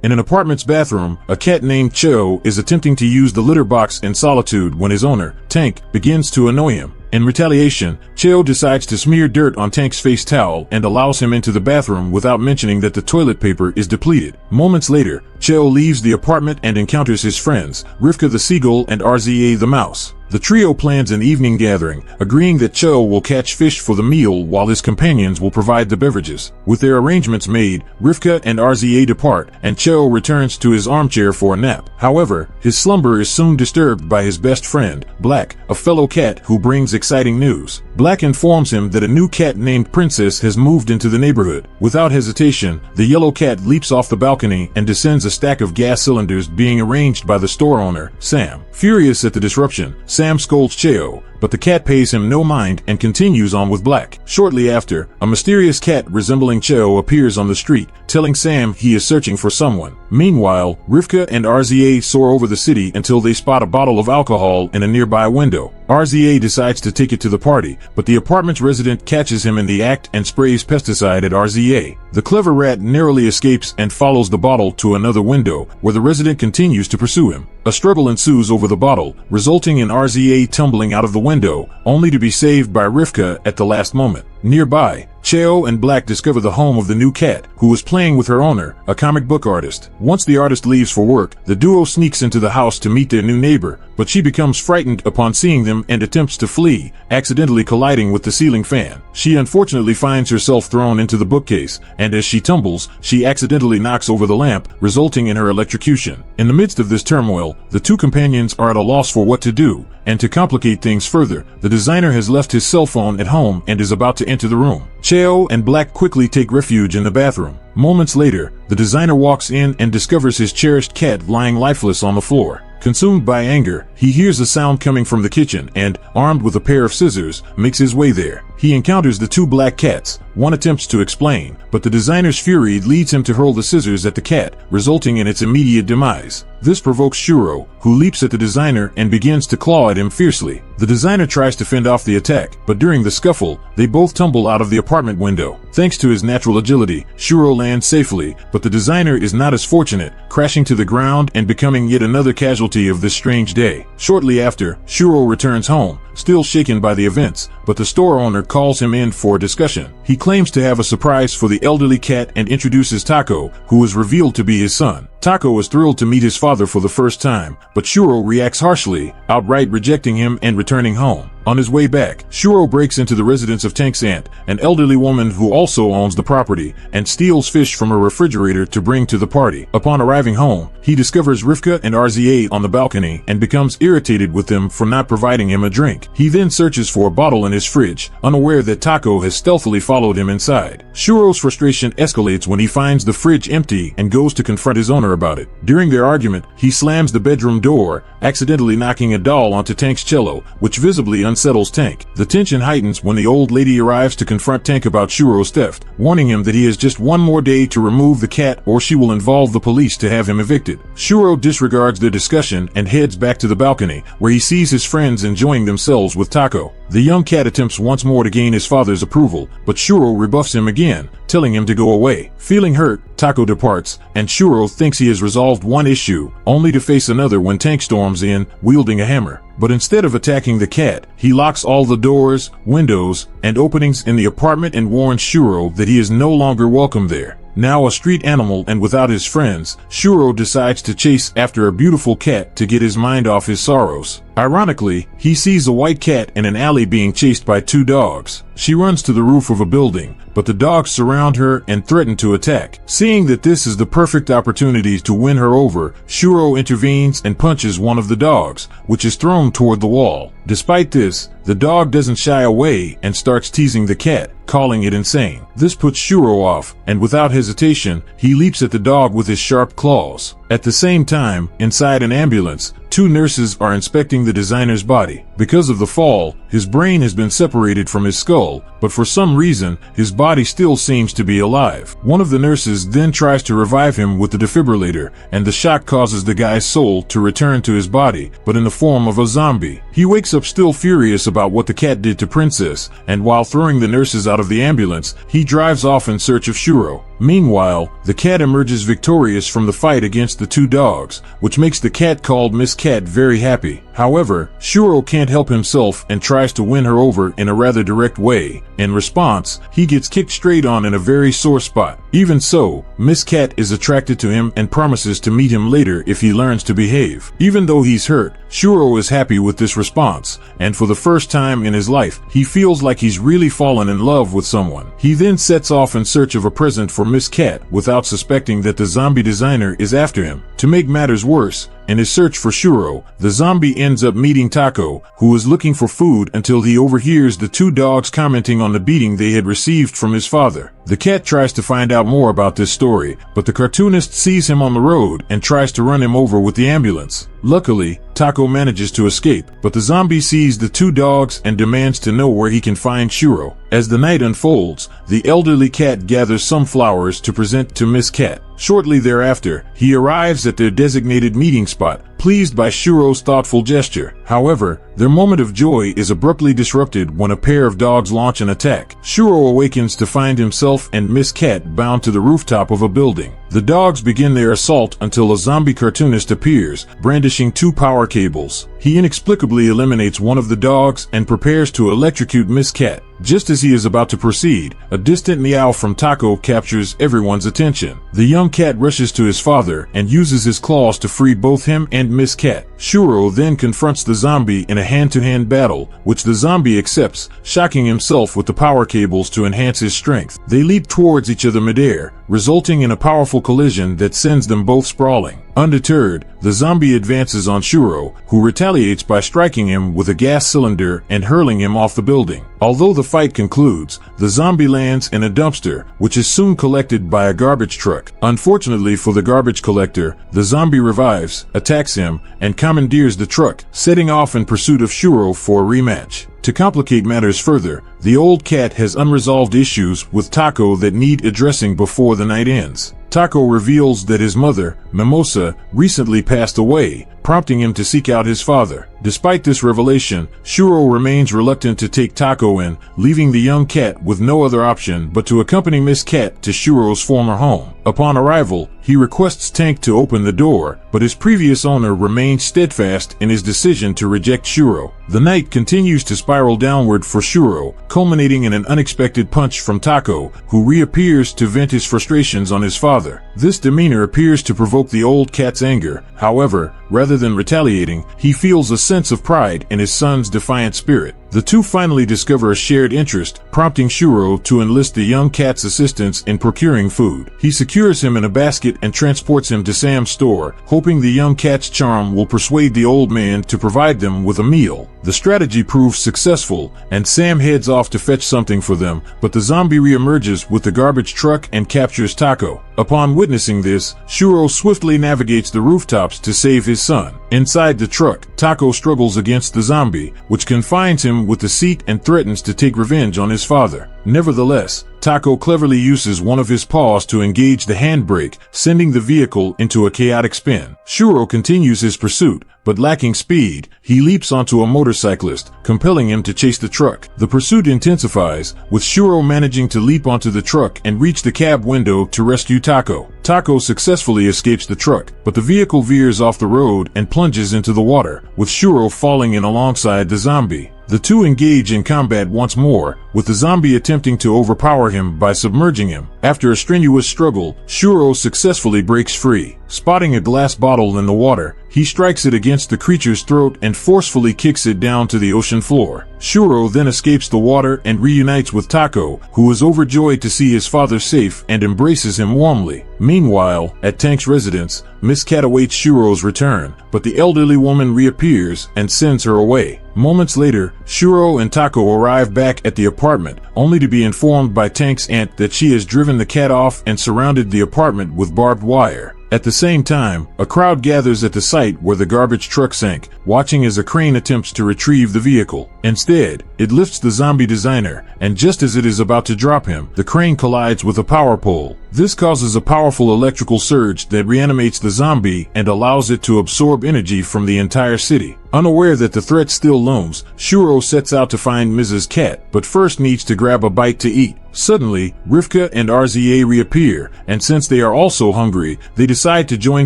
In an apartment's bathroom, a cat named Cho is attempting to use the litter box in solitude when his owner, Tank, begins to annoy him. In retaliation, Cho decides to smear dirt on Tank's face towel and allows him into the bathroom without mentioning that the toilet paper is depleted. Moments later, Cho leaves the apartment and encounters his friends, Rivka the seagull and RZA the mouse. The trio plans an evening gathering, agreeing that Cho will catch fish for the meal while his companions will provide the beverages. With their arrangements made, Rivka and RZA depart, and Cho returns to his armchair for a nap. However, his slumber is soon disturbed by his best friend, Black, a fellow cat who brings exciting news. Black informs him that a new cat named Princess has moved into the neighborhood. Without hesitation, the yellow cat leaps off the balcony and descends a stack of gas cylinders being arranged by the store owner, Sam. Furious at the disruption, Sam scolds Cho, but the cat pays him no mind and continues on with Black. Shortly after, a mysterious cat resembling Cho appears on the street, telling Sam he is searching for someone. Meanwhile, Rivka and RZA soar over the city until they spot a bottle of alcohol in a nearby window. RZA decides to take it to the party, but the apartment's resident catches him in the act and sprays pesticide at RZA. The clever rat narrowly escapes and follows the bottle to another window, where the resident continues to pursue him. A struggle ensues over the bottle, resulting in RZA tumbling out of the window, only to be saved by Rivka at the last moment. Nearby, Cho and Black discover the home of the new cat, who is playing with her owner, a comic book artist. Once the artist leaves for work, the duo sneaks into the house to meet their new neighbor, but she becomes frightened upon seeing them and attempts to flee, accidentally colliding with the ceiling fan. She unfortunately finds herself thrown into the bookcase, and as she tumbles, she accidentally knocks over the lamp, resulting in her electrocution. In the midst of this turmoil, the two companions are at a loss for what to do, and to complicate things further, the designer has left his cell phone at home and is about to enter the room. Cho and Black quickly take refuge in the bathroom. Moments later, the designer walks in and discovers his cherished cat lying lifeless on the floor. Consumed by anger, he hears a sound coming from the kitchen and, armed with a pair of scissors, makes his way there. He encounters the two black cats. One attempts to explain, but the designer's fury leads him to hurl the scissors at the cat, resulting in its immediate demise. This provokes Shuro, who leaps at the designer and begins to claw at him fiercely. The designer tries to fend off the attack, but during the scuffle, they both tumble out of the apartment window. Thanks to his natural agility, Shuro lands safely, but the designer is not as fortunate, crashing to the ground and becoming yet another casualty of this strange day. Shortly after, Shuro returns home, still shaken by the events, but the store owner calls him in for a discussion. He claims to have a surprise for the elderly cat and introduces Tako, who is revealed to be his son. Tako is thrilled to meet his father for the first time, but Shuro reacts harshly, outright rejecting him and returning home. On his way back, Shuro breaks into the residence of Tank's aunt, an elderly woman who also owns the property, and steals fish from her refrigerator to bring to the party. Upon arriving home, he discovers Rivka and RZA on the balcony and becomes irritated with them for not providing him a drink. He then searches for a bottle in his fridge, unaware that Tako has stealthily followed him inside. Shuro's frustration escalates when he finds the fridge empty and goes to confront his owner about it. During their argument, he slams the bedroom door, accidentally knocking a doll onto Tank's cello, which visibly unsettles Tank. The tension heightens when the old lady arrives to confront Tank about Shuro's theft, warning him that he has just one more day to remove the cat or she will involve the police to have him evicted. Shuro disregards their discussion and heads back to the balcony, where he sees his friends enjoying themselves with Tako. The young cat attempts once more to gain his father's approval, but Shuro rebuffs him again, telling him to go away. Feeling hurt, Tako departs, and Shuro thinks he has resolved one issue, only to face another when Tank storms in, wielding a hammer. But instead of attacking the cat, he locks all the doors, windows, and openings in the apartment and warns Shuro that he is no longer welcome there. Now a street animal and without his friends, Shuro decides to chase after a beautiful cat to get his mind off his sorrows. Ironically, he sees a white cat in an alley being chased by two dogs. She runs to the roof of a building, but the dogs surround her and threaten to attack. Seeing that this is the perfect opportunity to win her over, Shuro intervenes and punches one of the dogs, which is thrown toward the wall. Despite this, the dog doesn't shy away and starts teasing the cat, calling it insane. This puts Shuro off, and without hesitation, he leaps at the dog with his sharp claws. At the same time, inside an ambulance, two nurses are inspecting the designer's body. Because of the fall, his brain has been separated from his skull, but for some reason, his body still seems to be alive. One of the nurses then tries to revive him with the defibrillator, and the shock causes the guy's soul to return to his body, but in the form of a zombie. He wakes up still furious about what the cat did to Princess, and while throwing the nurses out of the ambulance, he drives off in search of Shuro. Meanwhile, the cat emerges victorious from the fight against the two dogs, which makes the cat called Miss Cat very happy. However, Shuro can't help himself and tries to win her over in a rather direct way. In response, he gets kicked straight on in a very sore spot. Even so, Miss Cat is attracted to him and promises to meet him later if he learns to behave. Even though he's hurt, Shuro is happy with this response, and for the first time in his life, he feels like he's really fallen in love with someone. He then sets off in search of a present for Miss Cat without suspecting that the zombie designer is after him. To make matters worse, in his search for Shuro, the zombie ends up meeting Tako, who is looking for food until he overhears the two dogs commenting on the beating they had received from his father. The cat tries to find out more about this story, but the cartoonist sees him on the road and tries to run him over with the ambulance. Luckily, Tako manages to escape, but the zombie sees the two dogs and demands to know where he can find Shuro. As the night unfolds, the elderly cat gathers some flowers to present to Miss Cat. Shortly thereafter, he arrives at their designated meeting spot, pleased by Shuro's thoughtful gesture. However, their moment of joy is abruptly disrupted when a pair of dogs launch an attack. Shuro awakens to find himself and Miss Cat bound to the rooftop of a building. The dogs begin their assault until a zombie cartoonist appears, brandishing two power cables. He inexplicably eliminates one of the dogs and prepares to electrocute Miss Cat. Just as he is about to proceed, a distant meow from Tako captures everyone's attention. The young cat rushes to his father and uses his claws to free both him and Miss Cat. Shuro then confronts the zombie in a hand-to-hand battle, which the zombie accepts, shocking himself with the power cables to enhance his strength. They leap towards each other midair, resulting in a powerful collision that sends them both sprawling. Undeterred, the zombie advances on Shuro, who retaliates by striking him with a gas cylinder and hurling him off the building. Although the fight concludes, the zombie lands in a dumpster, which is soon collected by a garbage truck. Unfortunately for the garbage collector, the zombie revives, attacks him, and commandeers the truck, setting off in pursuit of Shuro for a rematch. To complicate matters further, the old cat has unresolved issues with Tako that need addressing before the night ends. Tako reveals that his mother, Mimosa, recently passed away, prompting him to seek out his father. Despite this revelation, Shuro remains reluctant to take Tako in, leaving the young cat with no other option but to accompany Miss Cat to Shuro's former home. Upon arrival, he requests Tank to open the door, but his previous owner remains steadfast in his decision to reject Shuro. The night continues to spiral downward for Shuro, culminating in an unexpected punch from Tako, who reappears to vent his frustrations on his father. This demeanor appears to provoke the old cat's anger. However, rather than retaliating, he feels a sense of pride in his son's defiant spirit. The two finally discover a shared interest, prompting Shuro to enlist the young cat's assistance in procuring food. He secures him in a basket and transports him to Sam's store, hoping the young cat's charm will persuade the old man to provide them with a meal. The strategy proves successful, and Sam heads off to fetch something for them, but the zombie reemerges with the garbage truck and captures Tako. Upon witnessing this, Shuro swiftly navigates the rooftops to save his son. Inside the truck, Tako struggles against the zombie, which confines him with the seat and threatens to take revenge on his father. Nevertheless, Tako cleverly uses one of his paws to engage the handbrake, sending the vehicle into a chaotic spin. Shuro continues his pursuit, but lacking speed, he leaps onto a motorcyclist, compelling him to chase the truck. The pursuit intensifies, with Shuro managing to leap onto the truck and reach the cab window to rescue Tako. Tako successfully escapes the truck, but the vehicle veers off the road and plunges into the water, with Shuro falling in alongside the zombie. The two engage in combat once more, with the zombie attempting to overpower him by submerging him. After a strenuous struggle, Shuro successfully breaks free. Spotting a glass bottle in the water, he strikes it against the creature's throat and forcefully kicks it down to the ocean floor. Shuro then escapes the water and reunites with Tako, who is overjoyed to see his father safe and embraces him warmly. Meanwhile, at Tank's residence, Miss Cat awaits Shuro's return, but the elderly woman reappears and sends her away. Moments later, Shuro and Tako arrive back at the apartment, only to be informed by Tank's aunt that she has driven the cat off and surrounded the apartment with barbed wire. At the same time, a crowd gathers at the site where the garbage truck sank, watching as a crane attempts to retrieve the vehicle. Instead, it lifts the zombie designer, and just as it is about to drop him, the crane collides with a power pole. This causes a powerful electrical surge that reanimates the zombie and allows it to absorb energy from the entire city. Unaware that the threat still looms, Shuro sets out to find Mrs. Cat, but first needs to grab a bite to eat. Suddenly, Rivka and RZA reappear, and since they are also hungry, they decide to join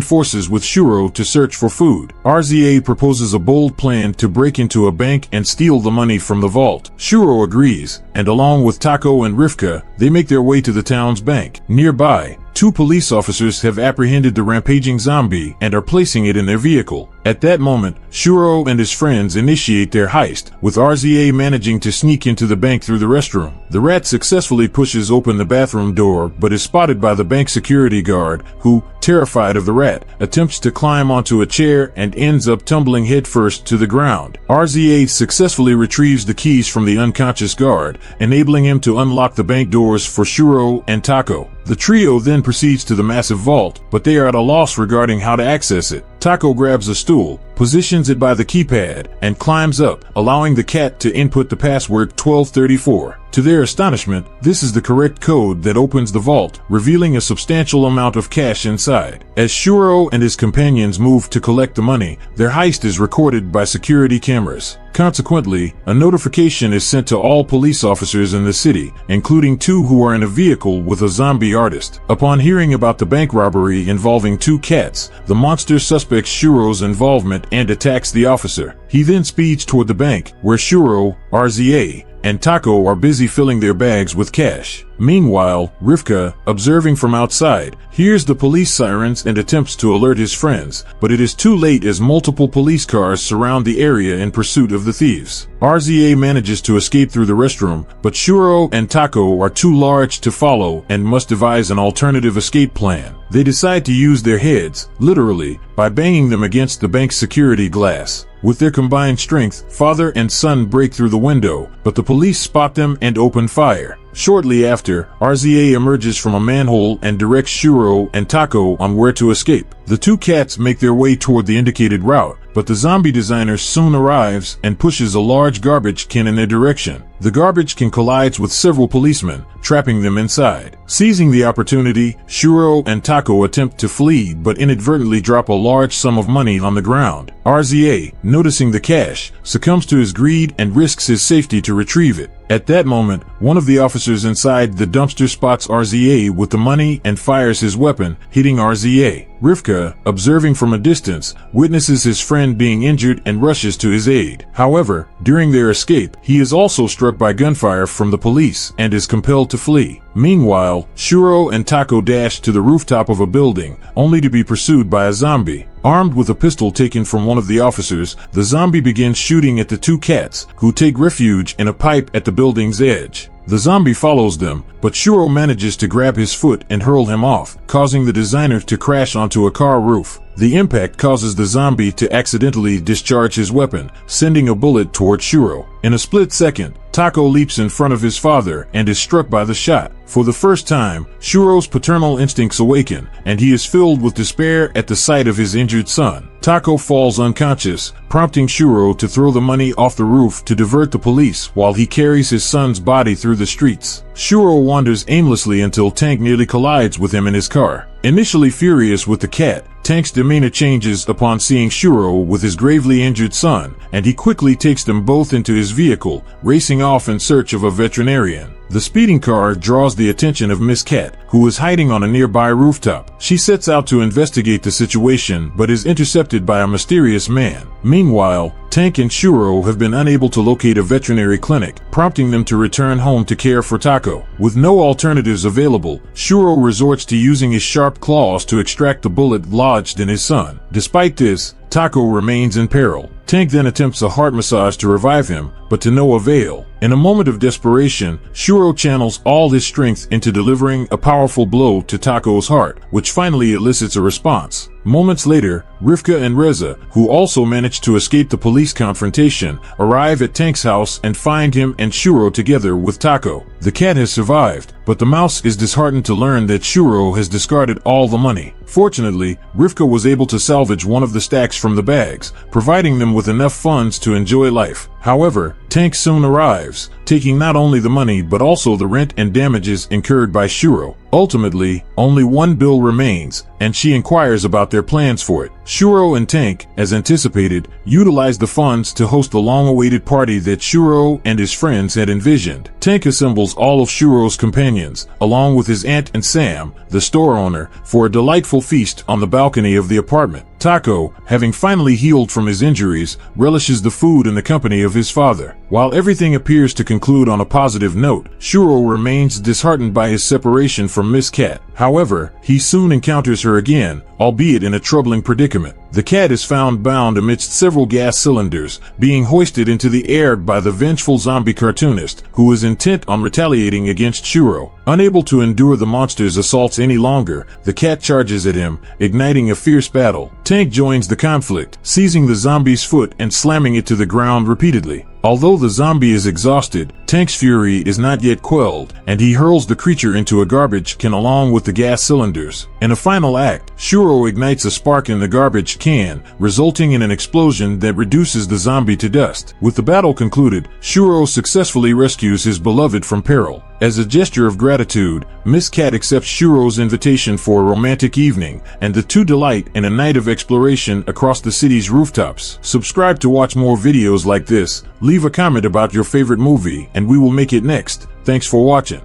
forces with Shuro to search for food. RZA proposes a bold plan to break into a bank and steal the money from the vault. Shuro agrees, and along with Taco and Rivka, they make their way to the town's bank. Nearby, 2 police officers have apprehended the rampaging zombie and are placing it in their vehicle. At that moment, Shuro and his friends initiate their heist, with RZA managing to sneak into the bank through the restroom. The rat successfully pushes open the bathroom door but is spotted by the bank security guard, who, terrified of the rat, attempts to climb onto a chair and ends up tumbling headfirst to the ground. RZA successfully retrieves the keys from the unconscious guard, enabling him to unlock the bank doors for Shuro and Taco. The trio then proceeds to the massive vault, but they are at a loss regarding how to access it. Taco grabs a stool, positions it by the keypad, and climbs up, allowing the cat to input the password 1234. To their astonishment, this is the correct code that opens the vault, revealing a substantial amount of cash inside. As Shuro and his companions move to collect the money, their heist is recorded by security cameras. Consequently, a notification is sent to all police officers in the city, including 2 who are in a vehicle with a zombie artist. Upon hearing about the bank robbery involving 2 cats, the monster suspects Shuro's involvement and attacks the officer. He then speeds toward the bank, where Shuro, RZA, and Taco are busy filling their bags with cash. Meanwhile, Rivka, observing from outside, hears the police sirens and attempts to alert his friends, but it is too late as multiple police cars surround the area in pursuit of the thieves. RZA manages to escape through the restroom, but Shuro and Taco are too large to follow and must devise an alternative escape plan. They decide to use their heads, literally, by banging them against the bank's security glass. With their combined strength, father and son break through the window, but the police spot them and open fire. Shortly after, RZA emerges from a manhole and directs Shuro and Taco on where to escape. The 2 cats make their way toward the indicated route, but the zombie designer soon arrives and pushes a large garbage can in their direction. The garbage can collides with several policemen, trapping them inside. Seizing the opportunity, Shuro and Taco attempt to flee but inadvertently drop a large sum of money on the ground. RZA, noticing the cash, succumbs to his greed and risks his safety to retrieve it. At that moment, one of the officers inside the dumpster spots RZA with the money and fires his weapon, hitting RZA. Rivka, observing from a distance, witnesses his friend being injured and rushes to his aid. However, during their escape, he is also struck by gunfire from the police and is compelled to flee. Meanwhile, Shuro and Taco dash to the rooftop of a building, only to be pursued by a zombie. Armed with a pistol taken from one of the officers, the zombie begins shooting at the 2 cats, who take refuge in a pipe at the building's edge. The zombie follows them, but Shuro manages to grab his foot and hurl him off, causing the designer to crash onto a car roof. The impact causes the zombie to accidentally discharge his weapon, sending a bullet toward Shuro. In a split second, Taco leaps in front of his father and is struck by the shot. For the first time, Shuro's paternal instincts awaken, and he is filled with despair at the sight of his injured son. Taco falls unconscious, prompting Shuro to throw the money off the roof to divert the police while he carries his son's body through the streets. Shuro wanders aimlessly until Tank nearly collides with him in his car. Initially furious with the cat, Tank's demeanor changes upon seeing Shuro with his gravely injured son, and he quickly takes them both into his vehicle, racing off in search of a veterinarian. The speeding car draws the attention of Miss Cat, who is hiding on a nearby rooftop. She sets out to investigate the situation but is intercepted by a mysterious man. Meanwhile, Tank and Shuro have been unable to locate a veterinary clinic, prompting them to return home to care for Taco. With no alternatives available, Shuro resorts to using his sharp claws to extract the bullet lodged in his son. Despite this, Taco remains in peril. Tank then attempts a heart massage to revive him, but to no avail. In a moment of desperation, Shuro channels all his strength into delivering a powerful blow to Tako's heart, which finally elicits a response. Moments later, Rivka and Reza, who also managed to escape the police confrontation, arrive at Tank's house and find him and Shuro together with Tako. The cat has survived, but the mouse is disheartened to learn that Shuro has discarded all the money. Fortunately, Rivka was able to salvage one of the stacks from the bags, providing them with enough funds to enjoy life. However, Tank soon arrives, taking not only the money but also the rent and damages incurred by Shuro. Ultimately, only one bill remains, and she inquires about their plans for it. Shuro and Tank, as anticipated, utilize the funds to host the long-awaited party that Shuro and his friends had envisioned. Tank assembles all of Shuro's companions, along with his aunt and Sam, the store owner, for a delightful feast on the balcony of the apartment. Tako, having finally healed from his injuries, relishes the food in the company of his father. While everything appears to conclude on a positive note, Shuro remains disheartened by his separation from Miss Cat. However, he soon encounters her again, albeit in a troubling predicament. The cat is found bound amidst several gas cylinders, being hoisted into the air by the vengeful zombie cartoonist, who is intent on retaliating against Shuro. Unable to endure the monster's assaults any longer, the cat charges at him, igniting a fierce battle. Tank joins the conflict, seizing the zombie's foot and slamming it to the ground repeatedly. Although the zombie is exhausted, Tank's fury is not yet quelled, and he hurls the creature into a garbage can along with the gas cylinders. In a final act, Shuro ignites a spark in the garbage can, resulting in an explosion that reduces the zombie to dust. With the battle concluded, Shuro successfully rescues his beloved from peril. As a gesture of gratitude, Miss Cat accepts Shuro's invitation for a romantic evening, and the two delight in a night of exploration across the city's rooftops. Subscribe to watch more videos like this, leave a comment about your favorite movie, and we will make it next. Thanks for watching.